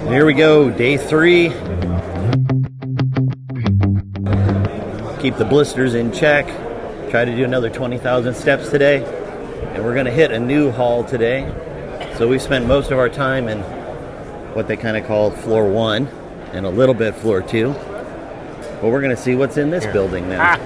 Here we go, day 3. Keep the blisters in check. Try to do another 20,000 steps today. And we're going to hit a new hall today. So we spent most of our time in what they kind of call floor 1 and a little bit floor 2. But we're going to see what's in this building now.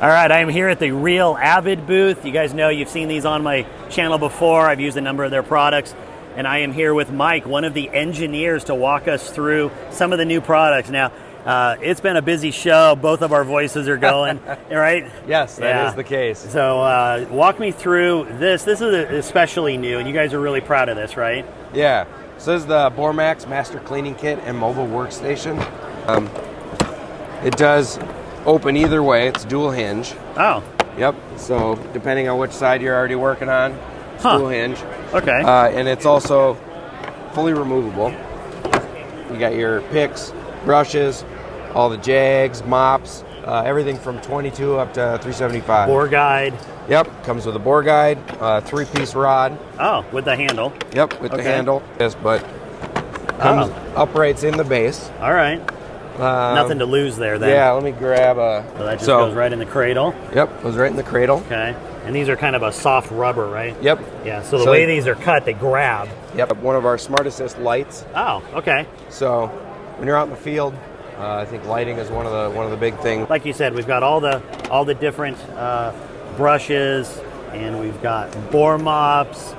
All right, I am here at the Real Avid booth. You guys know you've seen these on my channel before. I've used a number of their products. And I am here with Mike, one of the engineers, to walk us through some of the new products. Now, it's been a busy show. Both of our voices are going, right? Yes, that is the case. So walk me through this. This is especially new, and you guys are really proud of this, right? Yeah. So this is the Bormax Master Cleaning Kit and Mobile Workstation. It does open either way. It's dual hinge. Oh. Yep. So depending on which side you're already working on, it's dual hinge. Okay. And it's also fully removable. You got your picks, brushes, all the jags, mops, everything from 22 up to 375. Bore guide. Yep, comes with a bore guide, 3-piece rod. Oh, with the handle. Yep, with the handle. Yes, but comes uprights in the base. All right. Nothing to lose there then. Yeah, let me grab a... So that just goes right in the cradle. Yep, goes right in the cradle. Okay. And these are kind of a soft rubber, right? Yep. Yeah, so the way these are cut, they grab. Yep, one of our Smart Assist lights. Oh, okay. So when you're out in the field, I think lighting is one of the big things. Like you said, we've got all the different brushes, and we've got bore mops,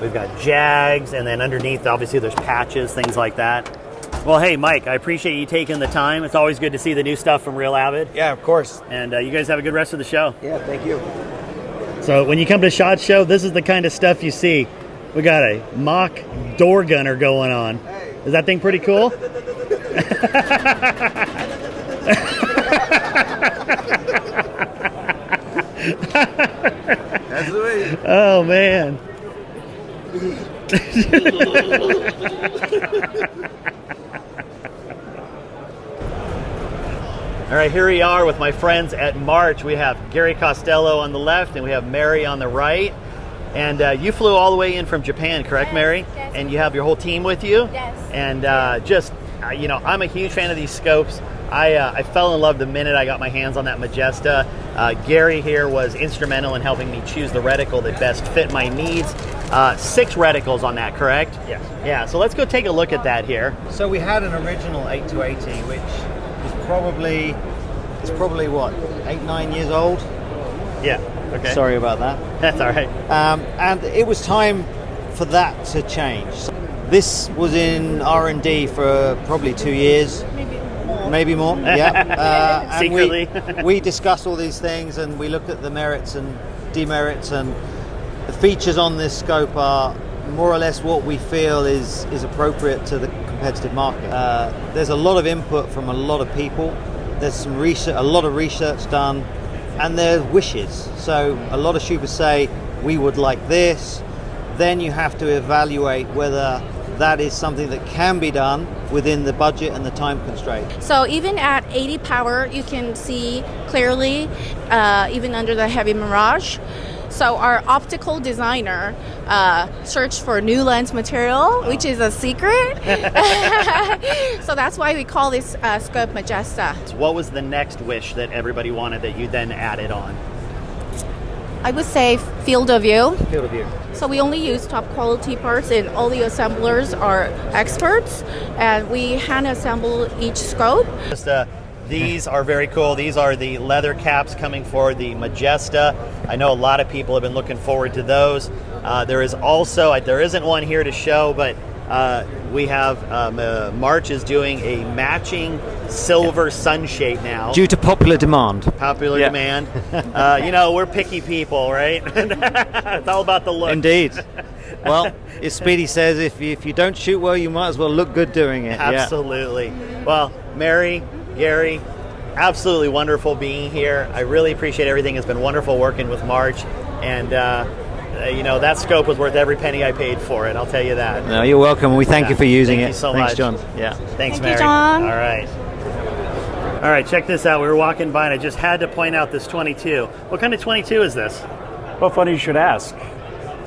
we've got jags, and then underneath, obviously, there's patches, things like that. Well, hey, Mike, I appreciate you taking the time. It's always good to see the new stuff from Real Avid. Yeah, of course. And you guys have a good rest of the show. Yeah, thank you. So when you come to SHOT Show, this is the kind of stuff you see. We got a mock door gunner going on. Is that thing pretty cool? That's the way. Oh, man. All right, here we are with my friends at March. We have Gary Costello on the left, and we have Mary on the right. And you flew all the way in from Japan, correct, Mary? Yes. And you have your whole team with you? Yes. And you know, I'm a huge fan of these scopes. I fell in love the minute I got my hands on that Majesta. Gary here was instrumental in helping me choose the reticle that best fit my needs. 6 reticles on that, correct? Yes. Yeah, so let's go take a look at that here. So we had an original 8-80, which is probably what, 8-9 years old. Yeah. Okay. Sorry about that. That's all right. And it was time for that to change. This was in R&D for probably 2 years. Maybe more. Yeah. And Secretly. we discussed all these things, and we looked at the merits and demerits, and the features on this scope are more or less what we feel is appropriate to the competitive market. There's a lot of input from a lot of people. There's some research, a lot of research done, and there's wishes. So a lot of shooters say, we would like this. Then you have to evaluate whether that is something that can be done within the budget and the time constraint. So even at 80 power, you can see clearly, even under the heavy mirage. So our optical designer searched for new lens material, which is a secret. So that's why we call this scope Majesta. What was the next wish that everybody wanted that you then added on? I would say field of view. Field of view. So we only use top quality parts, and all the assemblers are experts, and we hand assemble each scope. These are very cool. These are the leather caps coming for the Majesta. I know a lot of people have been looking forward to those. There is also, there isn't one here to show, but we have March is doing a matching silver sunshade now. Due to popular demand. Popular demand. You know, we're picky people, right? It's all about the look. Indeed. Well, as Speedy says, if you don't shoot well, you might as well look good doing it. Absolutely. Yeah. Well, Mary, Gary, absolutely wonderful being here. I really appreciate everything. It's been wonderful working with March, and you know, that scope was worth every penny I paid for it. I'll tell you that. No, you're welcome. We thank you for using Thank it. You so Thanks, much. John. Yeah. Thanks, Thank Mary. you, John. All right. All right, check this out. We were walking by, and I just had to point out this 22. What kind of 22 is this? Well, funny you should ask.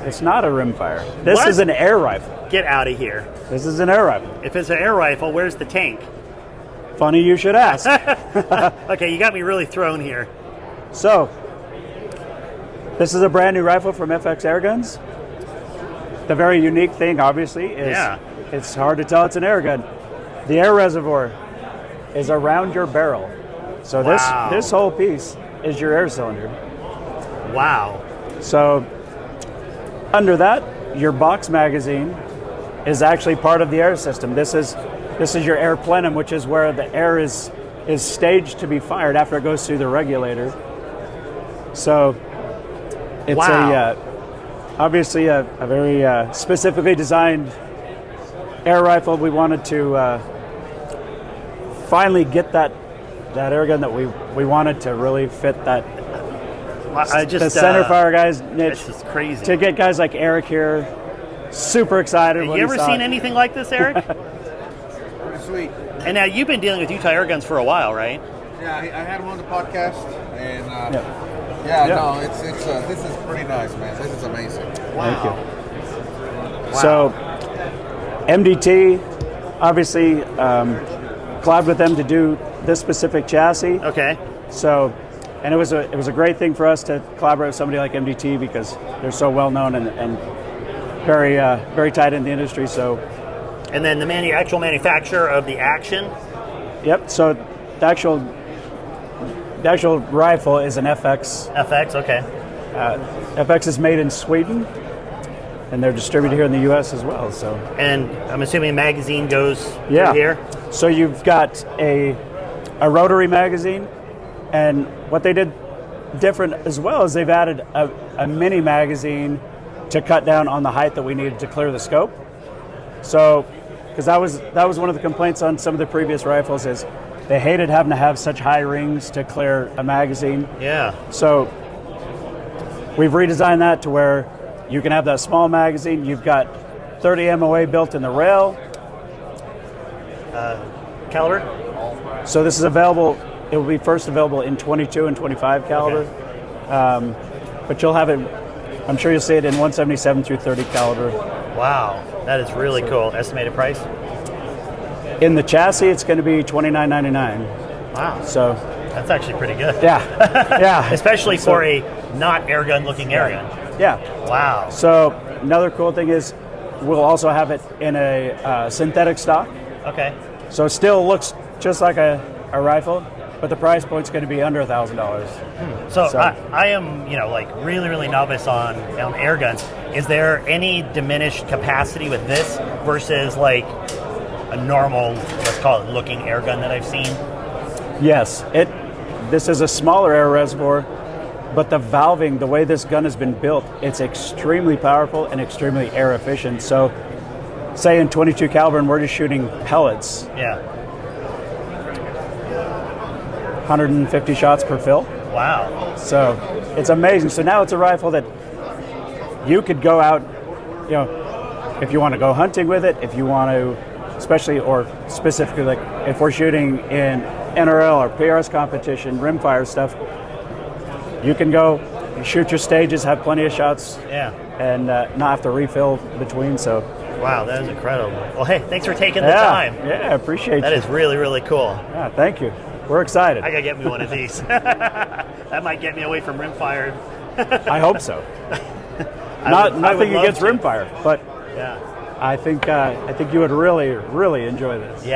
It's not a rimfire. This What? is an air rifle. Get out of here. This is an air rifle. If it's an air rifle, where's the tank? Funny you should ask. Okay, you got me really thrown here. So, this is a brand new rifle from FX Airguns. The very unique thing, obviously, is it's hard to tell it's an air gun. The air reservoir is around your barrel. So Wow. this whole piece is your air cylinder. Wow. So under that, your box magazine is actually part of the air system. This is your air plenum, which is where the air is staged to be fired after it goes through the regulator. So it's Wow. Obviously a very specifically designed air rifle. We wanted to finally get that air gun that we wanted to really fit that the center fire guys niche. This is crazy. To get guys like Eric here, super excited. Have when you he ever saw seen it. anything like this, Eric? Pretty sweet. And now you've been dealing with Utah air guns for a while, right? Yeah, I had him on the podcast, and Yeah. no, it's this is pretty nice, man. This is amazing. Thank you. So, MDT, obviously, collabed with them to do this specific chassis. Okay. So, and it was a great thing for us to collaborate with somebody like MDT because they're so well known and very very tight in the industry. So, And then the actual manufacturer of the action. yep. So, the actual rifle is an FX. FX, okay. FX is made in Sweden, and they're distributed here in the U.S. as well. So, And I'm assuming magazine goes yeah. through here. So you've got a rotary magazine, and what they did different as well is they've added a mini magazine to cut down on the height that we needed to clear the scope. So, because that was one of the complaints on some of the previous rifles is they hated having to have such high rings to clear a magazine. Yeah. So we've redesigned that to where you can have that small magazine. You've got 30 MOA built in the rail. Caliber? So this is available. It will be first available in 22 and 25 caliber, but you'll have it. I'm sure you'll see it in 177 through 30 caliber. Wow. That is really cool. Estimated price? In the chassis, it's going to be $29.99. Wow. So That's actually pretty good. yeah, yeah, Especially for a not airgun looking airgun. yeah. Wow. So another cool thing is we'll also have it in a synthetic stock. Okay. So it still looks just like a rifle, but the price point's going to be under $1,000. So So- I am, like really novice on air guns. Is there any diminished capacity with this versus like a normal, let's call it looking air gun that I've seen? Yes, this is a smaller air reservoir, but the valving, the way this gun has been built, it's extremely powerful and extremely air efficient. So, say in 22 caliber, and we're just shooting pellets, Yeah. 150 shots per fill. Wow. So it's amazing. So now it's a rifle that you could go out, if you want to go hunting with it, if you want to, especially or specifically, like if we're shooting in NRL or PRS competition, rimfire stuff, you can go shoot your stages, have plenty of shots, Yeah. and not have to refill between. So Wow, that is incredible. Well, hey, thanks for taking the yeah, time. yeah, appreciate That you. is really cool. Yeah, thank you. We're excited. I gotta get me one of these. That might get me away from rimfire. I hope so. I Nothing would love against to. rimfire, but Yeah. I think you would really enjoy this. Yeah.